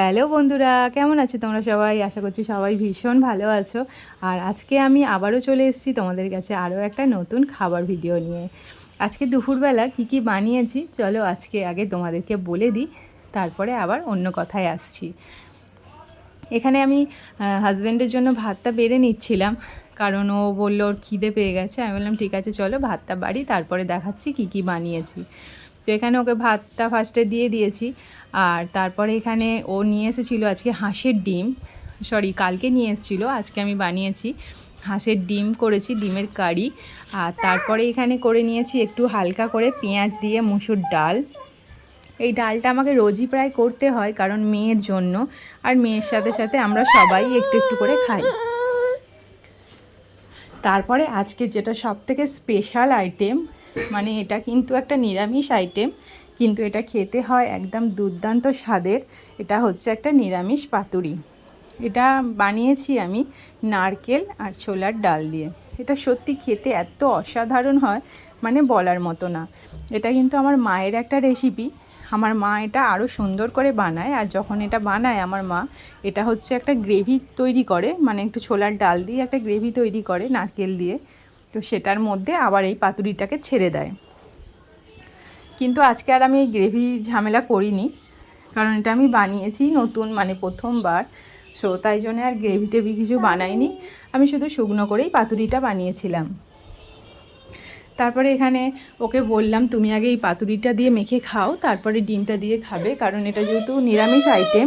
Hello বন্ধুরা, কেমন আছো তোমরা সবাই? আশা করছি সবাই ভীষণ ভালো আছো। আর আজকে আমি আবারও চলে এসেছি তোমাদের কাছে আরও একটা নতুন খাবার ভিডিও নিয়ে। আজকে দুপুরবেলা কি বানিয়েছি চলো আজকে আগে তোমাদেরকে বলে দিই, তারপরে আবার অন্য কথায় আসছি। এখানে আমি হাজব্যান্ডের জন্য ভাতটা বেড়ে নিচ্ছিলাম, কারণ ও বললো ওর খিদে পেয়ে গেছে। আমি বললাম ঠিক আছে চলো ভাতটা বাড়ি, তারপরে দেখাচ্ছি কি বানিয়েছি। তো এখানে ওকে ভাতটা ফার্স্টে দিয়ে দিয়েছি। আর তারপরে এখানে ও নিয়ে এসেছিলো আজকে হাঁসের ডিম, কালকে নিয়ে এসেছিলো, আজকে আমি বানিয়েছি হাঁসের ডিম করেছি, ডিমের কারি। আর তারপরে এখানে করে নিয়েছি একটু হালকা করে পেঁয়াজ দিয়ে মুসুর ডাল। এই ডালটা আমাকে রোজই প্রায় করতে হয়, কারণ মেয়ের জন্য, আর মেয়ের সাথে সাথে আমরা সবাই একটু একটু করে খাই। তারপরে আজকে যেটা সবথেকে স্পেশাল আইটেম, মানে এটা কিন্তু একটা নিরামিষ আইটেম, কিন্তু এটা খেতে হয় একদম দুর্দান্ত স্বাদের। এটা হচ্ছে একটা নিরামিষ পাতুরি। এটা বানিয়েছি আমি নারকেল আর ছোলার ডাল দিয়ে। এটা সত্যি খেতে এত অসাধারণ হয়, মানে বলার মতো না। এটা কিন্তু আমার মায়ের একটা রেসিপি। আমার মা এটা আরও সুন্দর করে বানায়, আর যখন এটা বানায় আমার মা, এটা হচ্ছে একটা গ্রেভি তৈরি করে, মানে একটু ছোলার ডাল দিয়ে একটা গ্রেভি তৈরি করে নারকেল দিয়ে, তো সেটার মধ্যে আবার এই পাতুরিটাকে ছেড়ে দেয়। কিন্তু আজকে আর আমি এই গ্রেভি ঝামেলা করিনি, কারণ এটা আমি বানিয়েছি নতুন, মানে প্রথমবার। সো তাই জন্য আর গ্রেভি টেভি কিছু বানাইনি, আমি শুধু শুকনো করেই পাতুরিটা বানিয়েছিলাম। তারপরে এখানে ওকে বললাম তুমি আগে এই পাতুরিটা দিয়ে মেখে খাও, তারপরে ডিমটা দিয়ে খাবে, কারণ এটা যেহেতু নিরামিষ আইটেম,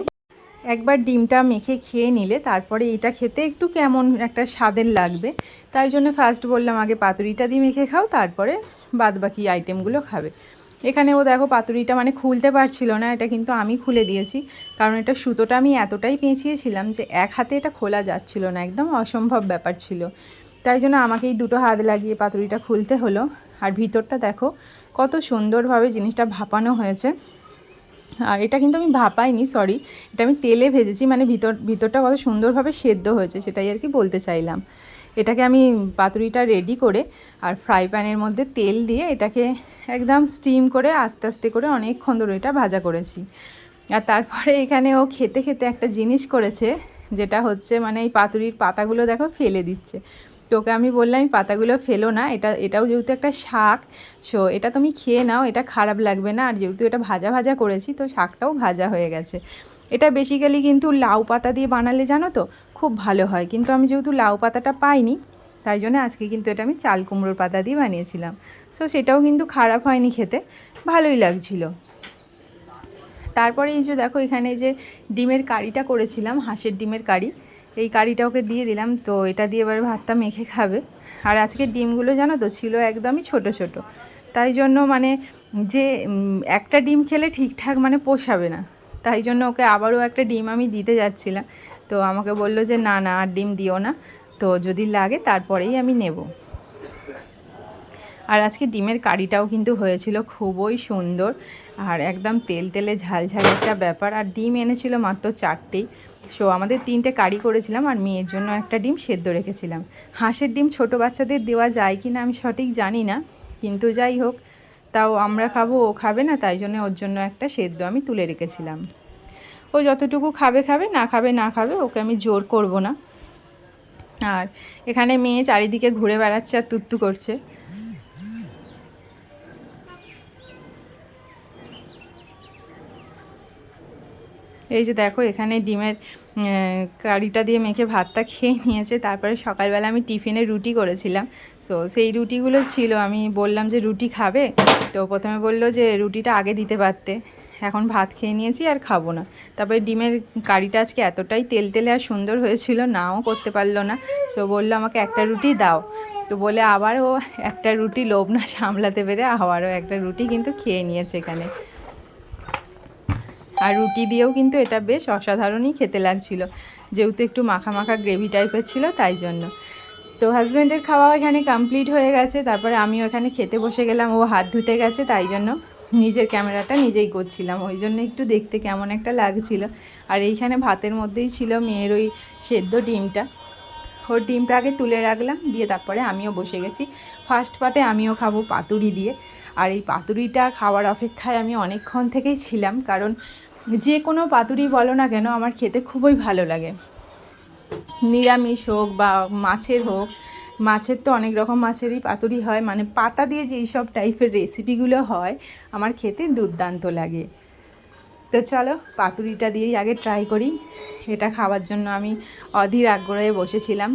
একবার ডিমটা মেখে খেয়ে নিলে তারপরে এটা খেতে একটু কেমন একটা স্বাদের লাগবে। তাই জন্য ফার্স্ট বললাম আগে পাতুরিটা দিয়ে মেখে খাও, তারপরে বাদ বাকি আইটেমগুলো খাবে। এখানে ও দেখো পাতুরিটা মানে খুলতে পারছিল না, এটা কিন্তু আমি খুলে দিয়েছি, কারণ এটা সুতোটা আমি এতটাই পেঁচিয়েছিলাম যে এক হাতে এটা খোলা যাচ্ছিল না, একদম অসম্ভব ব্যাপার ছিল। তাই জন্য আমাকেই দুটো হাত লাগিয়ে পাতুরিটা খুলতে হলো। আর ভিতরটা দেখো কত সুন্দরভাবে জিনিসটা ভাপানো হয়েছে। আর এটা কিন্তু আমি ভাপাইনি, এটা আমি তেলে ভেজেছি, মানে ভিতরটা কত সুন্দরভাবে সেদ্ধ হয়েছে সেটাই আর কি বলতে চাইলাম। এটাকে আমি পাতুরিটা রেডি করে আর ফ্রাই প্যানের মধ্যে তেল দিয়ে এটাকে একদম স্টিম করে আস্তে আস্তে করে অনেকক্ষণ ধরে এটা ভাজা করেছি। আর তারপরে এখানে ও খেতে খেতে একটা জিনিস করেছে, যেটা হচ্ছে মানে এই পাতুরির পাতাগুলো দেখো ফেলে দিচ্ছে। তোকে আমি বললাম এই পাতাগুলো ফেলো না, এটাও যেহেতু একটা শাক, সো এটা তুমি খেয়ে নাও, এটা খারাপ লাগবে না। আর যেহেতু এটা ভাজা ভাজা করেছি, তো শাকটাও ভাজা হয়ে গেছে। এটা বেসিক্যালি কিন্তু লাউ পাতা দিয়ে বানালে জানো তো খুব ভালো হয়, কিন্তু আমি যেহেতু লাউ পাতাটা পাইনি, তাই জন্য আজকে কিন্তু এটা আমি চাল কুমড়োর পাতা দিয়ে বানিয়েছিলাম। সো সেটাও কিন্তু খারাপ হয়নি, খেতে ভালোই লাগছিল। তারপরে এই যে দেখো এখানে যে ডিমের কারিটা করেছিলাম, হাঁসের ডিমের কারি, এই কারিটা ওকে দিয়ে দিলাম। তো এটা দিয়ে এবার ভাতটা মেখে খাবে। আর আজকের ডিমগুলো জানো তো ছিল একদমই ছোট ছোট, তাই জন্য মানে যে একটা ডিম খেলে ঠিকঠাক মানে পোষাবে না, তাই জন্য ওকে আবারও একটা ডিম আমি দিতে যাচ্ছিলাম। তো আমাকে বললো যে না না আর ডিম দিও না, তো যদি লাগে তারপরেই আমি নেব। আর আজকে ডিমের কারিটাও কিন্তু হয়েছিল খুবই সুন্দর, আর একদম তেল তেলে ঝাল ঝাল একটা ব্যাপার। আর ডিম এনেছিল মাত্র 4টেই। সো আমাদের 3টে কারি করেছিলাম, আর মেয়ের জন্য একটা ডিম সেদ্ধ রেখেছিলাম। হাঁসের ডিম ছোটো বাচ্চাদের দেওয়া যায় কি না আমি সঠিক জানি না, কিন্তু যাই হোক, তাও আমরা খাবো, ও খাবে না, তাই জন্য ওর জন্য একটা সেদ্ধ আমি তুলে রেখেছিলাম। ও যতটুকু খাবে খাবে, না খাবে না খাবে, ওকে আমি জোর করব না। আর এখানে মেয়ে চারিদিকে ঘুরে বেড়াচ্ছে আর তুত্তু করছে। এই যে দেখো এখানে ডিমের কারিটা দিয়ে মেখে ভাতটা খেয়ে নিয়েছে। তারপরে সকালবেলা আমি টিফিনে রুটি করেছিলাম, তো সেই রুটিগুলো ছিল, আমি বললাম যে রুটি খাবে, তো প্রথমে বললো যে রুটিটা আগে দিতে পারতে, এখন ভাত খেয়ে নিয়েছি আর খাবো না। তারপরে ডিমের কারিটা আজকে এতটাই তেল তেলে আর সুন্দর হয়েছিল, নাও করতে পারলো না, তো বললো আমাকে একটা রুটি দাও। তো বলে আবারও একটা রুটি লোভ না সামলাতে পেরে আবারও একটা রুটি কিন্তু খেয়ে নিয়েছে এখানে। আর রুটি দিয়েও কিন্তু এটা বেশ অসাধারণই খেতে লাগছিল, যেহেতু একটু মাখা মাখা গ্রেভি টাইপের ছিল তাই জন্য। তো হাজব্যান্ডের খাওয়া এখানে কমপ্লিট হয়ে গেছে, তারপরে আমিও এখানে খেতে বসে গেলাম। ও হাত ধুতে গেছে, তাই জন্য নিজের ক্যামেরাটা নিজেই করছিলাম, ওই জন্য একটু দেখতে কেমন একটা লাগছিল। আর এইখানে ভাতের মধ্যেই ছিল মেয়ের ওই সেদ্ধ ডিমটা, ওর ডিমটা আগে তুলে রাখলাম, দিয়ে তারপরে আমিও বসে গেছি ফার্স্ট পাতে, আমিও খাবো পাতুরি দিয়ে। আর এই পাতুরিটা খাওয়ার অপেক্ষায় আমি অনেকক্ষণ থেকেই ছিলাম, কারণ যে কোনো পাতুরি বলো না কেন আমার খেতে খুবই ভালো লাগে, নিরামিষ হোক বা মাছের হোক। মাছের তো অনেক রকম মাছেরই পাতুরি হয়, মানে পাতা দিয়ে যেই সব টাইপের রেসিপিগুলো হয় আমার খেতে দুর্দান্ত লাগে। তো চলো পাতুরিটা দিয়েই আগে ট্রাই করি। এটা খাওয়ার জন্য আমি অধীর আগ্রহে বসেছিলাম।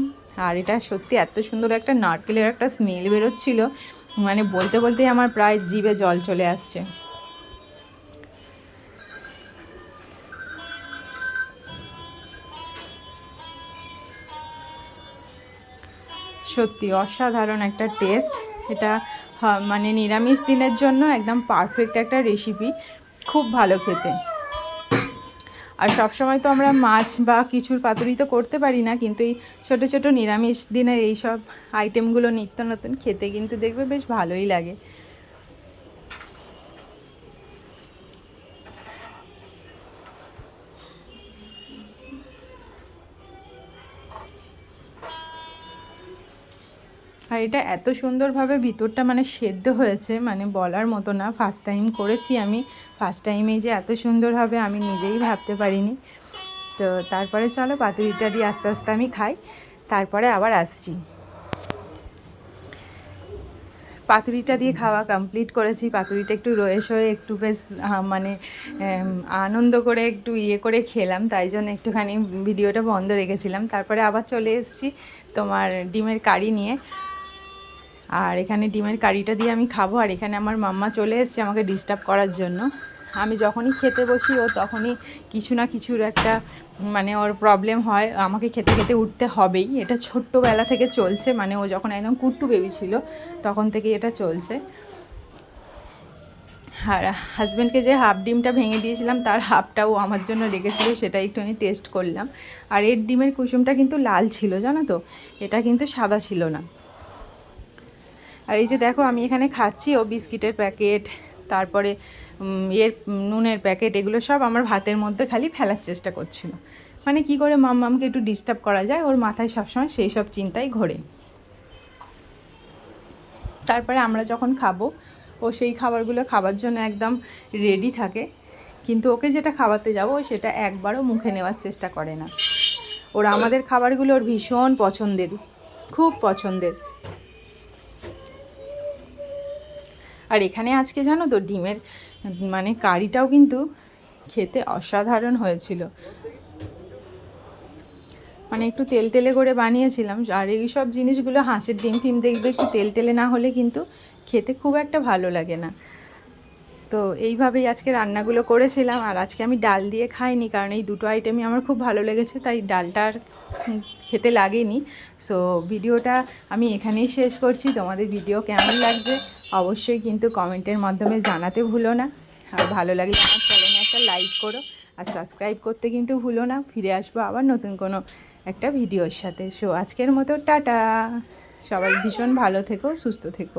আর এটা সত্যি এত সুন্দর একটা নারকেলের একটা স্মেল বেরোচ্ছিল, মানে বলতে বলতেই আমার প্রায় জিভে জল চলে আসছে। সত্যি অসাধারণ একটা টেস্ট এটা। মানে নিরামিষ দিনের জন্য একদম পারফেক্ট একটা রেসিপি, খুব ভালো খেতে। আর সবসময় তো আমরা মাছ বা কিছুর পাতুরি তো করতে পারি না, কিন্তু এই ছোটো ছোটো নিরামিষ দিনের এই সব আইটেমগুলো নিত্য নতুন খেতে কিন্তু দেখবে বেশ ভালোই লাগে। আর এটা এত সুন্দরভাবে ভিতরটা মানে সেদ্ধ হয়েছে, মানে বলার মতো না। ফার্স্ট টাইম করেছি আমি, ফার্স্ট টাইমেই যে এত সুন্দর হবে আমি নিজেই ভাবতে পারিনি। তো তারপরে চলো পাতুরিটা দিয়ে আস্তে আস্তে আমি খাই, তারপরে আবার আসছি। পাতুরিটা দিয়ে খাওয়া কমপ্লিট করেছি। পাতুরিটা একটু রয়েস হয়ে একটু বেশ মানে আনন্দ করে একটু করে খেলাম, তাই জন্য একটুখানি ভিডিওটা বন্ধ রেখেছিলাম। তারপরে আবার চলে এসেছি তোমার ডিমের কারি নিয়ে। আর এখানে ডিমের কারিটা দিয়ে আমি খাবো। আর এখানে আমার মাম্মা চলে এসেছে আমাকে ডিস্টার্ব করার জন্য। আমি যখনই খেতে বসি ও তখনই কিছু না কিছুর একটা মানে ওর প্রবলেম হয়, আমাকে খেতে খেতে উঠতে হবেই। এটা ছোট্টবেলা থেকে চলছে, মানে ও যখন একদম কুট্টু বেবি ছিল তখন থেকেই এটা চলছে। আর হাজব্যান্ডকে যে হাফ ডিমটা ভেঙে দিয়েছিলাম তার হাফটাও আমার জন্য রেখেছিল, সেটা একটু আমি টেস্ট করলাম। আর এর ডিমের কুসুমটা কিন্তু লাল ছিল জানো তো, এটা কিন্তু সাদা ছিল না। আর এই যে দেখো আমি এখানে খাচ্ছি, ও বিস্কিটের প্যাকেট, তারপরে এর নুনের প্যাকেট, এগুলো সব আমার ভাতের মধ্যে খালি ফেলার চেষ্টা করছিল। মানে কি করে মাম্মামকে একটু ডিস্টার্ব করা যায়, ওর মাথায় সবসময় সেই সব চিন্তাই ঘোরে। তারপরে আমরা যখন খাবো ও সেই খাবারগুলো খাবার জন্য একদম রেডি থাকে, কিন্তু ওকে যেটা খাওয়াতে যাবো সেটা একবারও মুখে নেওয়ার চেষ্টা করে না। ওর আমাদের খাবারগুলো ওর ভীষণ পছন্দের, খুব পছন্দের। আর এখানে আজকে জানো তো ডিমের মানে কারিটাও কিন্তু খেতে অসাধারণ হয়েছিল, মানে একটু তেল তেলে করে বানিয়েছিলাম। আর এই সব জিনিসগুলো হাঁসের ডিম ফিম দেখবে একটু তেল তেলে না হলে কিন্তু খেতে খুব একটা ভালো লাগে না। তো এইভাবেই আজকে রান্নাগুলো করেছিলাম। আর আজকে আমি ডাল দিয়ে খাইনি, কারণ এই দুটো আইটেমই আমার খুব ভালো লেগেছে, তাই ডালটা আর খেতে লাগেনি। সো ভিডিওটা আমি এখানেই শেষ করছি। তোমাদের ভিডিও কেমন লাগছে অবশ্যই কিন্তু কমেন্টের মাধ্যমে জানাতে ভুলো না। আর ভালো লাগলে আমার চ্যানেলে একটা লাইক করো, আর সাবস্ক্রাইব করতে কিন্তু ভুলো না। ফিরে আসবো আবার নতুন কোনো একটা ভিডিওর সাথে। সো আজকের মতো টাটা, সবাই ভীষণ ভালো থেকো, সুস্থ থেকো।